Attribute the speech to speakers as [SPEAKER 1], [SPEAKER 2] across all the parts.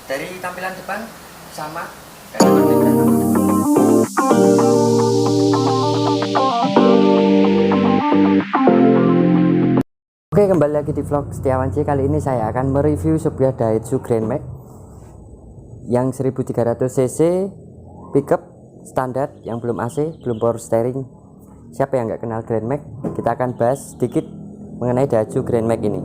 [SPEAKER 1] Dari tampilan depan sama, gak ada perbedaan. Oke, kembali lagi di vlog Setiawan C. Kali ini saya akan mereview sebuah Daihatsu Grand Max yang 1300 cc pickup standar, yang belum AC, belum power steering. Siapa yang nggak kenal Grand Max? Kita akan bahas sedikit mengenai Daihatsu Grand Max ini.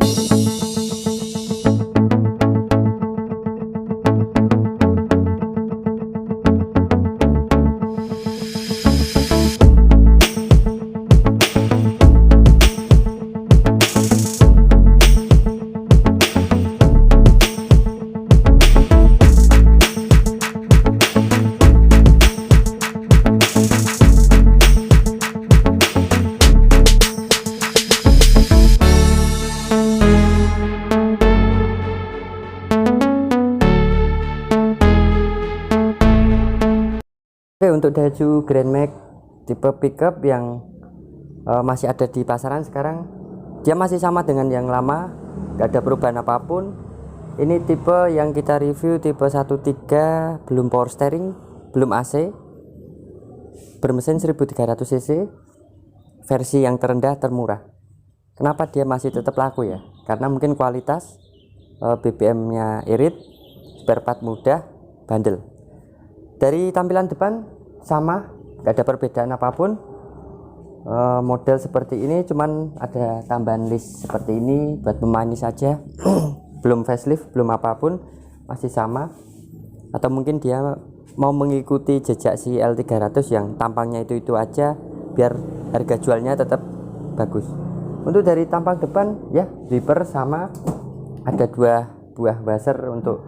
[SPEAKER 1] Oke, untuk Daihatsu Grand Max tipe pickup yang masih ada di pasaran sekarang, dia masih sama dengan yang lama, gak ada perubahan apapun. Ini tipe yang kita review tipe 13, belum power steering, belum AC, bermesin 1300 cc, versi yang terendah termurah. Kenapa dia masih tetap laku ya? Karena mungkin kualitas BBM nya irit, spare part mudah, bandel. Dari tampilan depan sama, gak ada perbedaan apapun. Model seperti ini, cuman ada tambahan list seperti ini buat pemanis saja. Belum facelift, belum apapun, masih sama. Atau mungkin dia mau mengikuti jejak si L300 yang tampangnya itu aja, biar harga jualnya tetap bagus. Untuk dari tampang depan ya, wiper sama, ada 2 buah buzzer untuk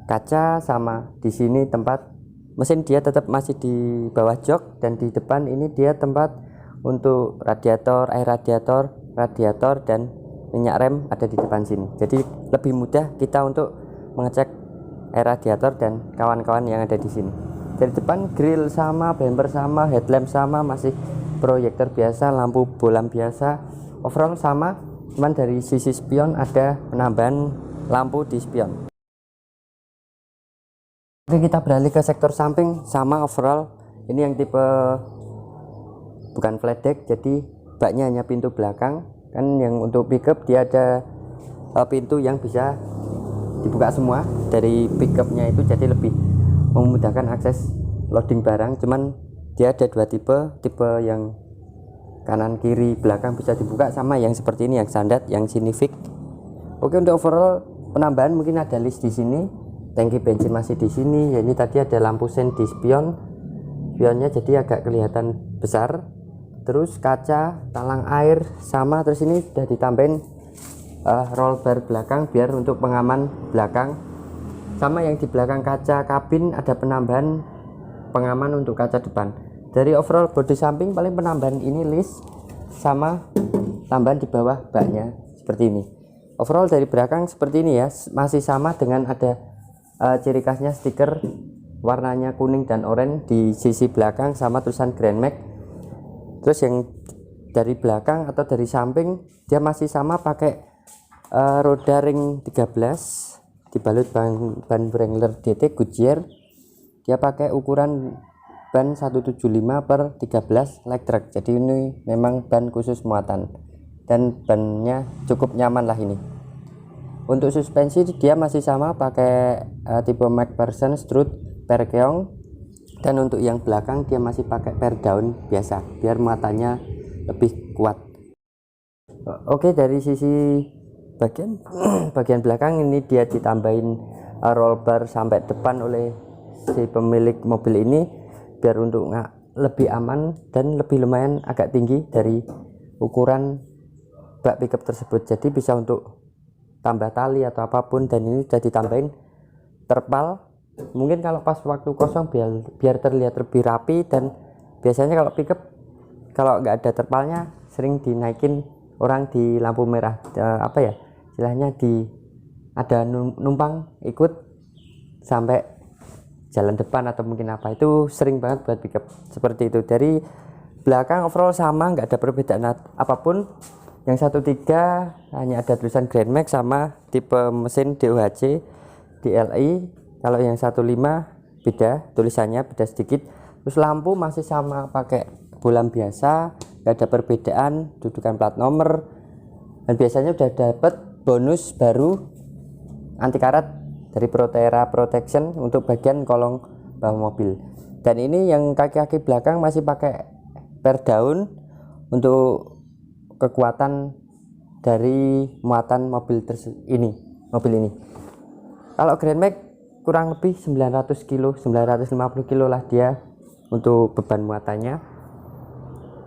[SPEAKER 1] kaca, sama di sini tempat mesin dia tetap masih di bawah jok, dan di depan ini dia tempat untuk radiator, air radiator, dan minyak rem ada di depan sini. Jadi lebih mudah kita untuk mengecek air radiator dan kawan-kawan yang ada di sini. Dari depan grill sama, bumper sama, headlamp sama, masih proyektor biasa, lampu bolam biasa, overall sama. Cuman dari sisi spion ada penambahan lampu di spion. Oke, kita beralih ke sektor samping, sama overall. Ini yang tipe bukan flat deck, jadi baknya hanya pintu belakang. Kan yang untuk pickup dia ada pintu yang bisa dibuka semua dari pickupnya itu, jadi lebih memudahkan akses loading barang. Cuman dia ada 2 tipe yang kanan kiri belakang bisa dibuka, sama yang seperti ini yang standar, yang Civic. Oke, untuk overall penambahan mungkin ada list di sini. Tangki bensin masih di sini. Ya, ini tadi ada lampu sen di spionnya, jadi agak kelihatan besar. Terus kaca, talang air sama. Terus ini sudah ditambahin roll bar belakang biar untuk pengaman belakang. Sama yang di belakang kaca kabin ada penambahan pengaman untuk kaca depan. Dari overall bodi samping paling penambahan ini list sama tambahan di bawah baknya seperti ini. Overall dari belakang seperti ini ya, masih sama dengan ada ciri khasnya stiker warnanya kuning dan oranye di sisi belakang sama tulisan Grand Max. Terus yang dari belakang atau dari samping dia masih sama pakai roda ring 13 dibalut ban Wrangler DT Goodyear. Dia pakai ukuran ban 175/13 leg track, jadi ini memang ban khusus muatan dan bannya cukup nyaman lah ini. Untuk suspensi dia masih sama pakai tipe McPherson strut per keong, dan untuk yang belakang dia masih pakai per daun biasa biar muatannya lebih kuat. Oke, dari sisi bagian belakang ini dia ditambahin roll bar sampai depan oleh si pemilik mobil ini biar untuk lebih aman dan lebih lumayan agak tinggi dari ukuran bak pickup tersebut, jadi bisa untuk tambah tali atau apapun. Dan ini sudah ditambahin terpal, mungkin kalau pas waktu kosong biar terlihat lebih rapi. Dan biasanya kalau pickup kalau nggak ada terpalnya sering dinaikin orang di lampu merah, apa ya istilahnya, ada numpang ikut sampai jalan depan atau mungkin apa, itu sering banget buat pickup seperti itu. Dari belakang overall sama, nggak ada perbedaan apapun. Yang 13 hanya ada tulisan Grand Max sama tipe mesin DOHC DLI Kalau yang 15 beda, tulisannya beda sedikit. Terus lampu masih sama pakai bolam biasa, nggak ada perbedaan dudukan plat nomor. Dan biasanya udah dapat bonus baru anti karat dari Proterra Protection untuk bagian kolong bawah mobil. Dan ini yang kaki-kaki belakang masih pakai per daun untuk kekuatan dari muatan mobil ini. Kalau Grand Max kurang lebih 900 kilo, 950 kilo lah dia untuk beban muatannya.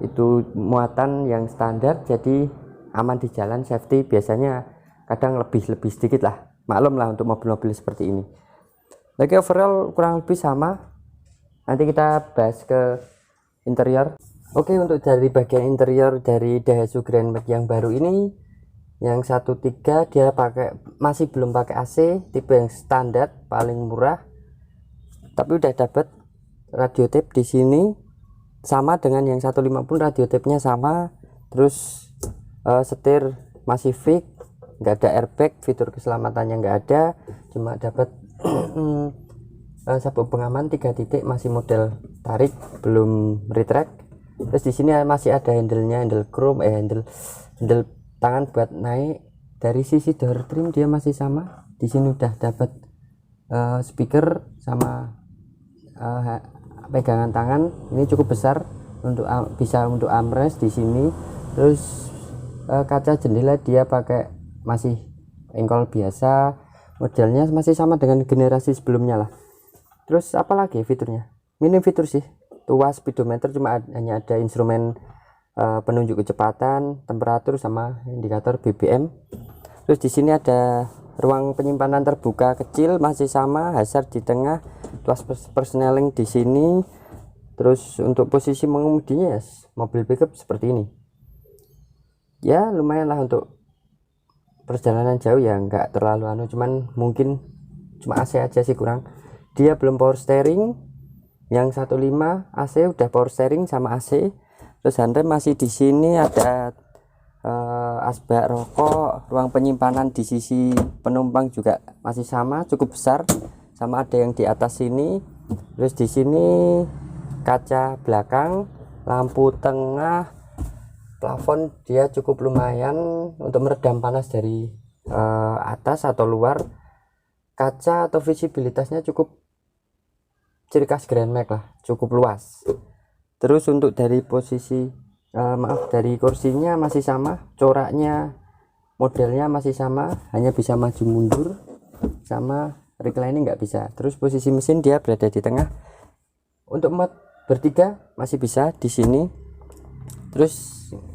[SPEAKER 1] Itu muatan yang standar, jadi aman di jalan, safety biasanya kadang lebih sedikit lah, maklum lah untuk mobil-mobil seperti ini. Lagi overall kurang lebih sama. Nanti kita bahas ke interior. Oke, untuk dari bagian interior dari Daihatsu Grand Max yang baru ini, yang 13 dia masih belum pakai AC, tipe yang standar paling murah, tapi udah dapat radio tape di sini sama dengan yang 15 pun radio tape-nya sama. Terus setir masih fix, nggak ada airbag, fitur keselamatannya nggak ada, cuma dapat sabuk pengaman 3 titik, masih model tarik, belum retract. Terus di sini masih ada handle-nya, handle chrome, handle tangan buat naik. Dari sisi door trim dia masih sama. Di sini udah dapat speaker sama pegangan tangan. Ini cukup besar untuk bisa untuk armrest di sini. Terus kaca jendela dia pakai masih engkol biasa, modelnya masih sama dengan generasi sebelumnya lah. Terus apalagi fiturnya, minim fitur sih. Tua speedometer, cuma hanya ada instrumen penunjuk kecepatan, temperatur sama indikator BBM. Terus di sini ada ruang penyimpanan terbuka kecil, masih sama, hazard di tengah, tuas persneling di sini. Terus untuk posisi mengemudinya ya mobil pickup seperti ini. Ya lumayan lah untuk perjalanan jauh, ya nggak terlalu cuman mungkin cuma AC aja sih kurang. Dia belum power steering. Yang 15 AC udah power steering sama AC. Terus handrem masih di sini, ada asbak rokok, ruang penyimpanan di sisi penumpang juga masih sama, cukup besar, sama ada yang di atas sini. Terus di sini kaca belakang, lampu tengah, plafon dia cukup lumayan untuk meredam panas dari atas atau luar. Kaca atau visibilitasnya cukup ciri khas Grand Max lah, cukup luas. Terus untuk dari posisi dari kursinya masih sama, coraknya modelnya masih sama, hanya bisa maju mundur, sama reclining nggak bisa. Terus posisi mesin dia berada di tengah. Untuk mode bertiga masih bisa di sini. Terus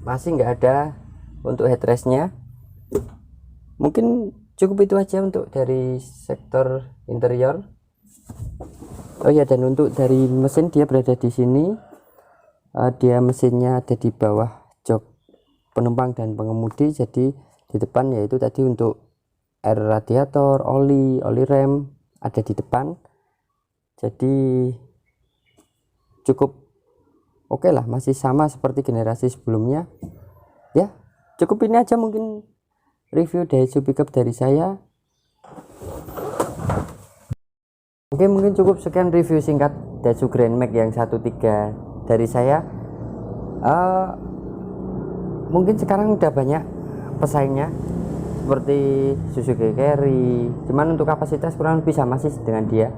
[SPEAKER 1] masih nggak ada untuk headrestnya. Mungkin cukup itu aja untuk dari sektor interior. Oh ya, dan untuk dari mesin dia berada di sini. Dia mesinnya ada di bawah jok penumpang dan pengemudi. Jadi di depan yaitu tadi untuk air radiator, oli rem ada di depan. Jadi cukup oke lah, masih sama seperti generasi sebelumnya. Ya, cukup ini aja mungkin review Daihatsu pickup dari saya. Oke, mungkin cukup sekian review singkat Daihatsu Grand Max yang 13 dari saya. Mungkin sekarang udah banyak pesaingnya seperti Suzuki Carry, cuman untuk kapasitas kurang lebih sama sih dengan dia.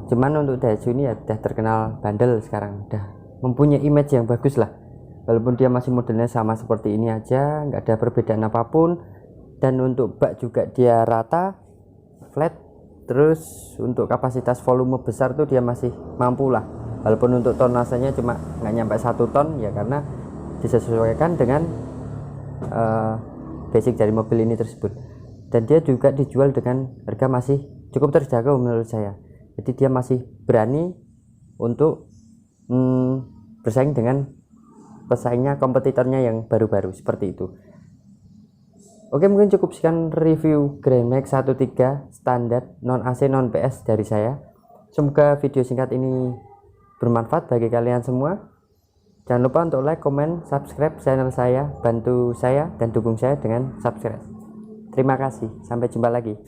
[SPEAKER 1] Cuman untuk Daihatsu ini ya udah terkenal bandel sekarang, udah mempunyai image yang bagus lah. Walaupun dia masih modelnya sama seperti ini aja, nggak ada perbedaan apapun. Dan untuk bak juga dia rata, flat. Terus untuk kapasitas volume besar tuh dia masih mampu lah. Walaupun untuk tonasenya cuma nggak nyampe 1 ton ya, karena disesuaikan dengan basic dari mobil ini tersebut. Dan dia juga dijual dengan harga masih cukup terjangkau menurut saya. Jadi dia masih berani untuk bersaing dengan pesaingnya, kompetitornya yang baru-baru seperti itu. Oke, mungkin cukup sekian review Grand Max 13 standar non AC non PS dari saya. Semoga video singkat ini bermanfaat bagi kalian semua. Jangan lupa untuk like, comment, subscribe channel saya, bantu saya dan dukung saya dengan subscribe. Terima kasih, sampai jumpa lagi.